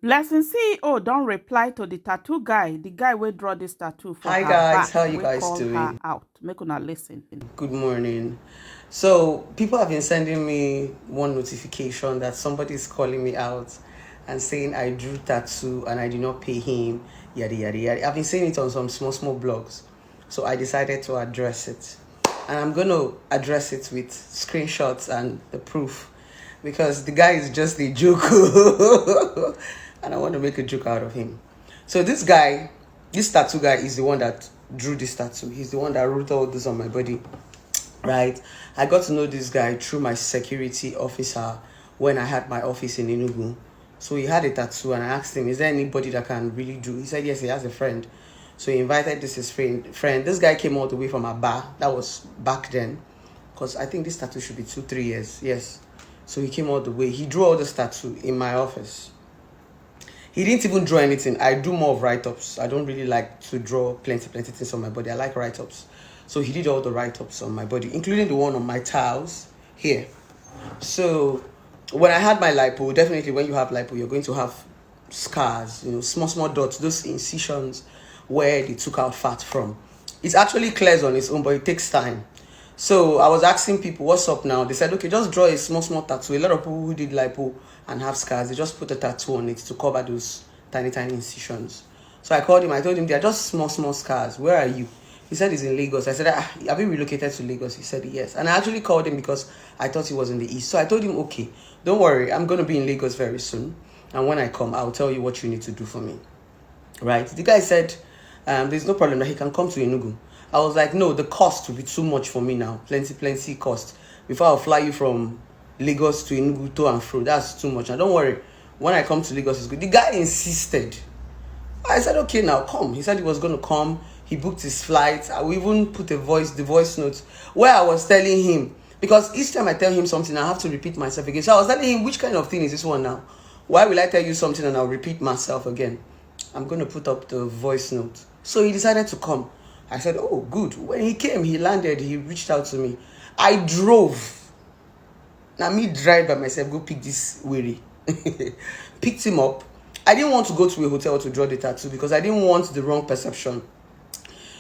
Blessing CEO don't reply to the tattoo guy, the guy will draw this tattoo for Hi her guys, back. how you We guys call her doing? out. Make una listen. Good morning. So people have been sending me one notification that somebody is calling me out and saying I drew tattoo and I did not pay him, yada yada yada. I've been saying it on some small blogs. So I decided to address it. And I'm gonna address it with screenshots and the proof. Because the guy is just a joke. And I want to make a joke out of him. So this tattoo guy is the one that drew this tattoo. He's the one that wrote all this on my body, right? I got to know this guy through my security officer when I had my office in Enugu. So he had a tattoo and I asked him, is there anybody that can really do? He said, yes, he has a friend. So he invited his friend. This guy came all the way from Aba. That was back then. Because I think this tattoo should be 2-3 years. Yes. So he came all the way. He drew all this tattoo in my office. He didn't even draw anything. I do more of write-ups. I don't really like to draw plenty things on my body. I like write-ups. So he did all the write-ups on my body, including the one on my tiles here. So when I had my lipo, definitely when you have lipo, you're going to have scars, small dots, those incisions where they took out fat from. It actually clears on its own, but it takes time. So I was asking people, what's up now? They said, okay, just draw a small tattoo. A lot of people who did lipo and have scars, they just put a tattoo on it to cover those tiny incisions. So I called him. I told him, they're just small scars. Where are you? He said he's in Lagos. I said, have you relocated to Lagos? He said yes. And I actually called him because I thought he was in the east. So I told him, okay, don't worry. I'm going to be in Lagos very soon. And when I come, I'll tell you what you need to do for me. Right? The guy said, there's no problem that he can come to Enugu. I was like, no, the cost will be too much for me now. Plenty cost. Before I'll fly you from Lagos to Enugu to and fro. That's too much. Now don't worry. When I come to Lagos, it's good. The guy insisted. I said, okay, now come. He said he was going to come. He booked his flight. I will even put the voice note where I was telling him. Because each time I tell him something, I have to repeat myself again. So I was telling him, which kind of thing is this one now? Why will I tell you something and I'll repeat myself again? I'm going to put up the voice note. So he decided to come. I said, oh, good. When he came, he landed, he reached out to me. I drove. Now me drive by myself, go pick this weary. Picked him up. I didn't want to go to a hotel to draw the tattoo because I didn't want the wrong perception.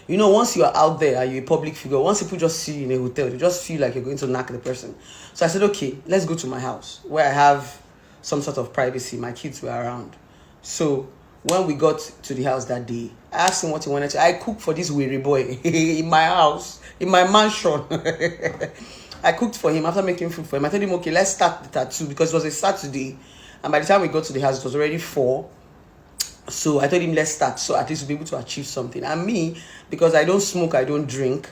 Once you are out there and you're a public figure, once people just see you in a hotel, they just feel like you're going to knock the person. So I said, okay, let's go to my house where I have some sort of privacy. My kids were around. So when we got to the house that day, I asked him what he wanted to. I cooked for this weary boy in my house, in my mansion. I cooked for him after making food for him. I told him, okay, let's start the tattoo because it was a Saturday. And by the time we got to the house, it was already 4. So I told him, let's start. So at least we'll be able to achieve something. And me, because I don't smoke, I don't drink,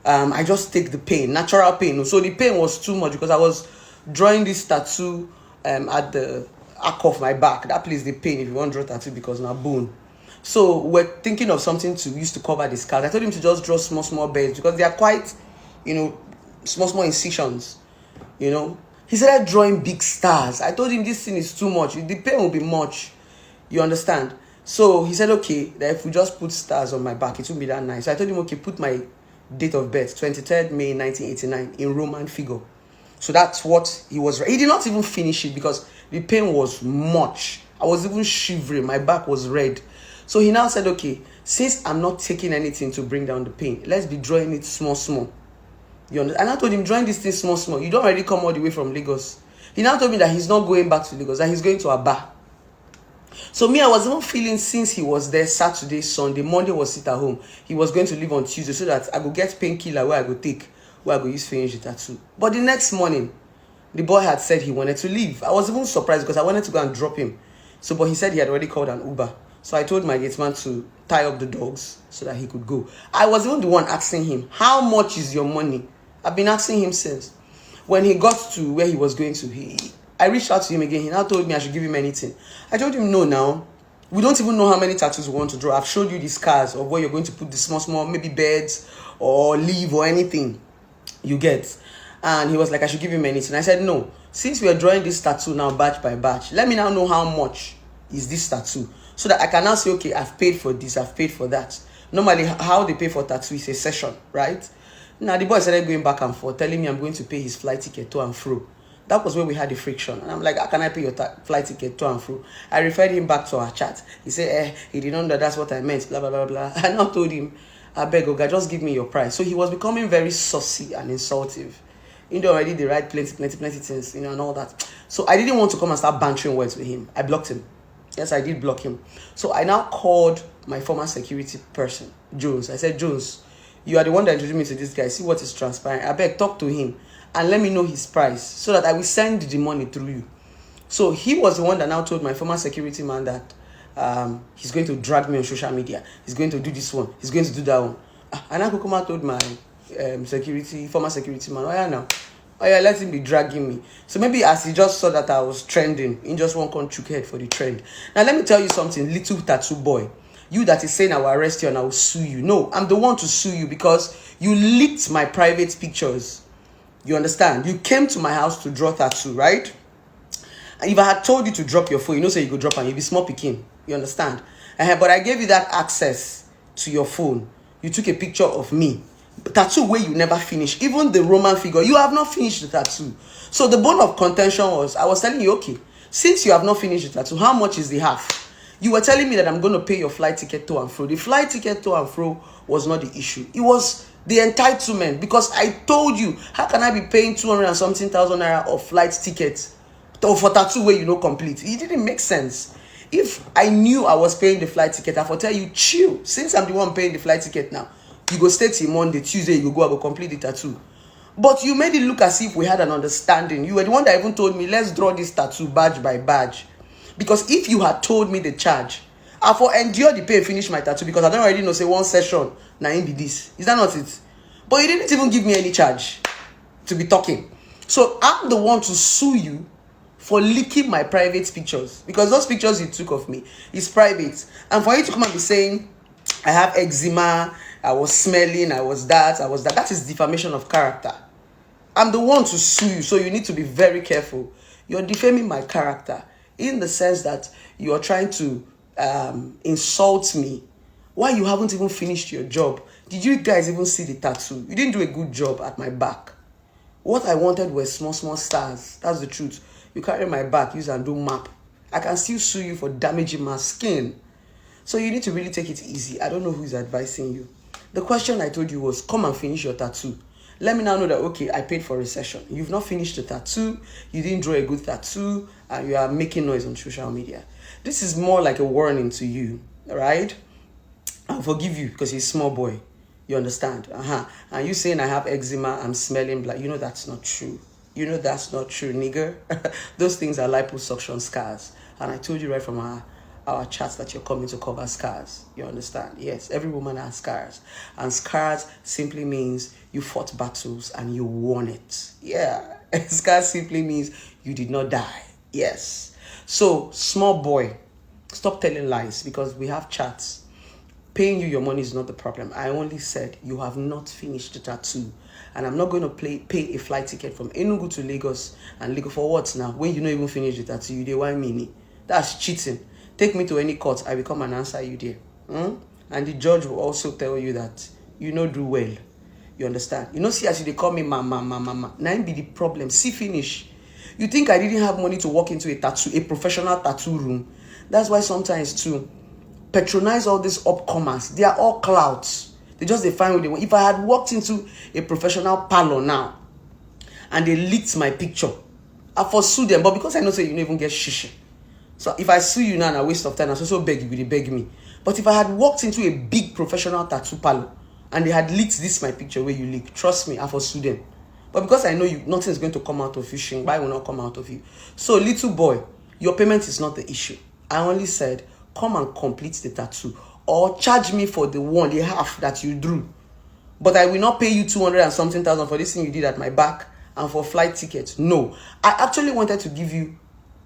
I just take the pain, natural pain. So the pain was too much because I was drawing this tattoo at the arc of my back. That place, the pain, if you want to draw tattoo, because now bone. So we're thinking of something to use to cover the scars. I told him to just draw small beds because they are quite, small incisions, He started drawing big stars. I told him this thing is too much. The pain will be much. You understand? So he said, okay, that if we just put stars on my back, it won't be that nice. So I told him, okay, put my date of birth, 23rd May 1989, in Roman figure. So that's what he was. He did not even finish it because the pain was much. I was even shivering. My back was red. So he now said, okay, since I'm not taking anything to bring down the pain, let's be drawing it small. You understand? And I told him, drawing this thing small. You don't already come all the way from Lagos. He now told me that he's not going back to Lagos, that he's going to Aba. So me, I was even feeling since he was there Saturday, Sunday, Monday was sit at home. He was going to leave on Tuesday so that I go get painkiller where I go take, where I go use finish the tattoo. But the next morning, the boy had said he wanted to leave. I was even surprised because I wanted to go and drop him. So, but he said he had already called an Uber. So I told my gate man to tie up the dogs so that he could go. I was even the one asking him, how much is your money? I've been asking him since. When he got to where he was going to, I reached out to him again. He now told me I should give him anything. I told him, no, now. We don't even know how many tattoos we want to draw. I've showed you the scars of where you're going to put the small, maybe beds or leaf or anything you get. And he was like, I should give him anything. I said, no. Since we are drawing this tattoo now batch by batch, let me now know how much is this tattoo. So that I can now say, okay, I've paid for this, I've paid for that. Normally, how they pay for tattoo is a session, right? Now, the boy started going back and forth, telling me I'm going to pay his flight ticket to and fro. That was where we had the friction. And I'm like, how can I pay your flight ticket to and fro? I referred him back to our chat. He said, he didn't know that that's what I meant, blah, blah, blah, blah. I now told him, I beg, Oga, just give me your price. So he was becoming very saucy and insultive. Already they write plenty things, and all that. So I didn't want to come and start bantering words with him. I blocked him. Yes, I did block him. So I now called my former security person, Jones. I said, Jones, you are the one that introduced me to this guy. See what is transpiring. I beg, talk to him and let me know his price so that I will send the money through you. So he was the one that now told my former security man that he's going to drag me on social media. He's going to do this one. He's going to do that one. And Kukuma told my former security man, oh yeah, now. Oh yeah, let him be dragging me. So maybe as he just saw that I was trending, he just won't come chook head for the trend. Now let me tell you something, little tattoo boy. You that is saying I will arrest you and I will sue you. No, I'm the one to sue you because you leaked my private pictures. You understand? You came to my house to draw tattoo, right? And if I had told you to drop your phone, you know, say you go drop and you'll be small picking. You understand? But I gave you that access to your phone. You took a picture of me. Tattoo where you never finish. Even the Roman figure, you have not finished the tattoo. So the bone of contention was, I was telling you, okay, since you have not finished the tattoo, how much is the half? You were telling me that I'm going to pay your flight ticket to and fro. The flight ticket to and fro was not the issue. It was the entitlement, because I told you, how can I be paying 200 and something thousand naira of flight tickets for tattoo where you know complete? It didn't make sense. If I knew I was paying the flight ticket, I would tell you, chill. Since I'm the one paying the flight ticket now, you go stay till Monday, Tuesday, you go complete the tattoo. But you made it look as if we had an understanding. You were the one that even told me, let's draw this tattoo badge by badge. Because if you had told me the charge, I for endure the pay and finish my tattoo, because I don't already know, say one session, now in be this. Is that not it? But you didn't even give me any charge to be talking. So I'm the one to sue you for leaking my private pictures. Because those pictures you took of me is private. And for you to come and be saying, I have eczema, I was smelling, I was that. That is defamation of character. I'm the one to sue you, so you need to be very careful. You're defaming my character in the sense that you are trying to insult me while you haven't even finished your job. Did you guys even see the tattoo? You didn't do a good job at my back. What I wanted were small stars. That's the truth. You carry my back, use and do map. I can still sue you for damaging my skin. So you need to really take it easy. I don't know who is advising you. The question I told you was, come and finish your tattoo. Let me now know that, okay, I paid for a session. You've not finished the tattoo. You didn't draw a good tattoo. And you are making noise on social media. This is more like a warning to you, right? I'll forgive you because you're a small boy. You understand? And you saying I have eczema, I'm smelling black. You know that's not true. You know that's not true, nigger. Those things are liposuction scars. And I told you right from our chats that you're coming to cover scars. You understand? Yes, every woman has scars. And scars simply means you fought battles and you won it. Yeah. Scars simply means you did not die. Yes. So, small boy, stop telling lies, because we have chats. Paying you your money is not the problem. I only said you have not finished the tattoo. And I'm not going to pay a flight ticket from Enugu to Lagos. And Lagos for what now? When you don't even finish the tattoo, you dey whine me. That's cheating. Take me to any court, I will come and answer you there. And the judge will also tell you that you know do well. You understand? You know, see, as they call me mama. Now be the problem. See, finish. You think I didn't have money to walk into a professional tattoo room? That's why sometimes too, patronize all these upcomers. They are all clouds. They find what they want. If I had walked into a professional parlor now and they leaked my picture, I pursue them. But because I know, say you don't even get shishi. So if I sue you now and a waste of time, I also beg you, will they beg me? But if I had walked into a big professional tattoo parlor and they had leaked this my picture where you leak, trust me, I will sue them. But because I know you, nothing is going to come out of you, Shingbai will not come out of you. So little boy, your payment is not the issue. I only said, come and complete the tattoo or charge me for the half that you drew. But I will not pay you 200 and something thousand for this thing you did at my back and for flight tickets. No, I actually wanted to give you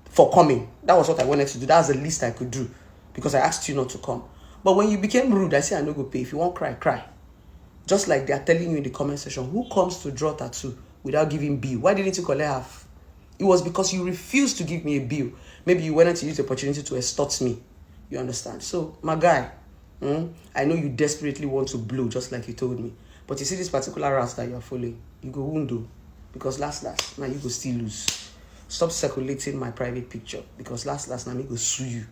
for coming. That was what I wanted to do. That was the least I could do because I asked you not to come. But when you became rude, I said I no go pay. If you won't cry, cry. Just like they are telling you in the comment section, who comes to draw tattoo without giving bill? Why didn't you collect half? It was because you refused to give me a bill. Maybe you wanted to use the opportunity to extort me. You understand? So, my guy, I know you desperately want to blow just like you told me. But you see this particular route that you're following, you go undo. Because last, now you go still lose. stop circulating my private picture, because last na me go sue you.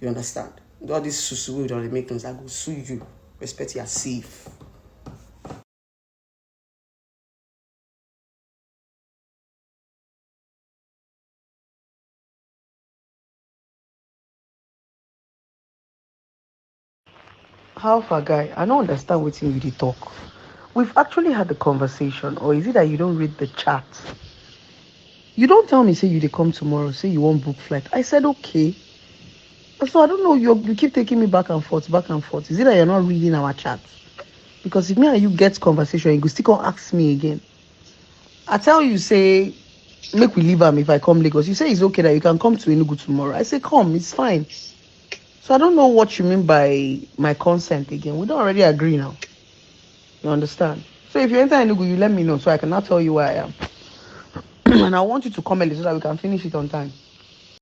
You understand? All this susu we don't make things, I go sue you. Respect your safe. How far, guy? I don't understand what you dey talk. We've actually had the conversation, or is it that you don't read the chat? You don't tell me, say you dey come tomorrow, say you won't book flight. I said, okay. So I don't know, you keep taking me back and forth, back and forth. Is it that you're not reading our chat? Because if me and you get conversation, you go still come ask me again. I tell you, say, make we leave am if I come Lagos. You say it's okay that you can come to Enugu tomorrow. I say, come, it's fine. So I don't know what you mean by my consent again. We don't already agree now. You understand? So if you enter Enugu, you let me know so I can now tell you where I am. And I want you to come early so that we can finish it on time.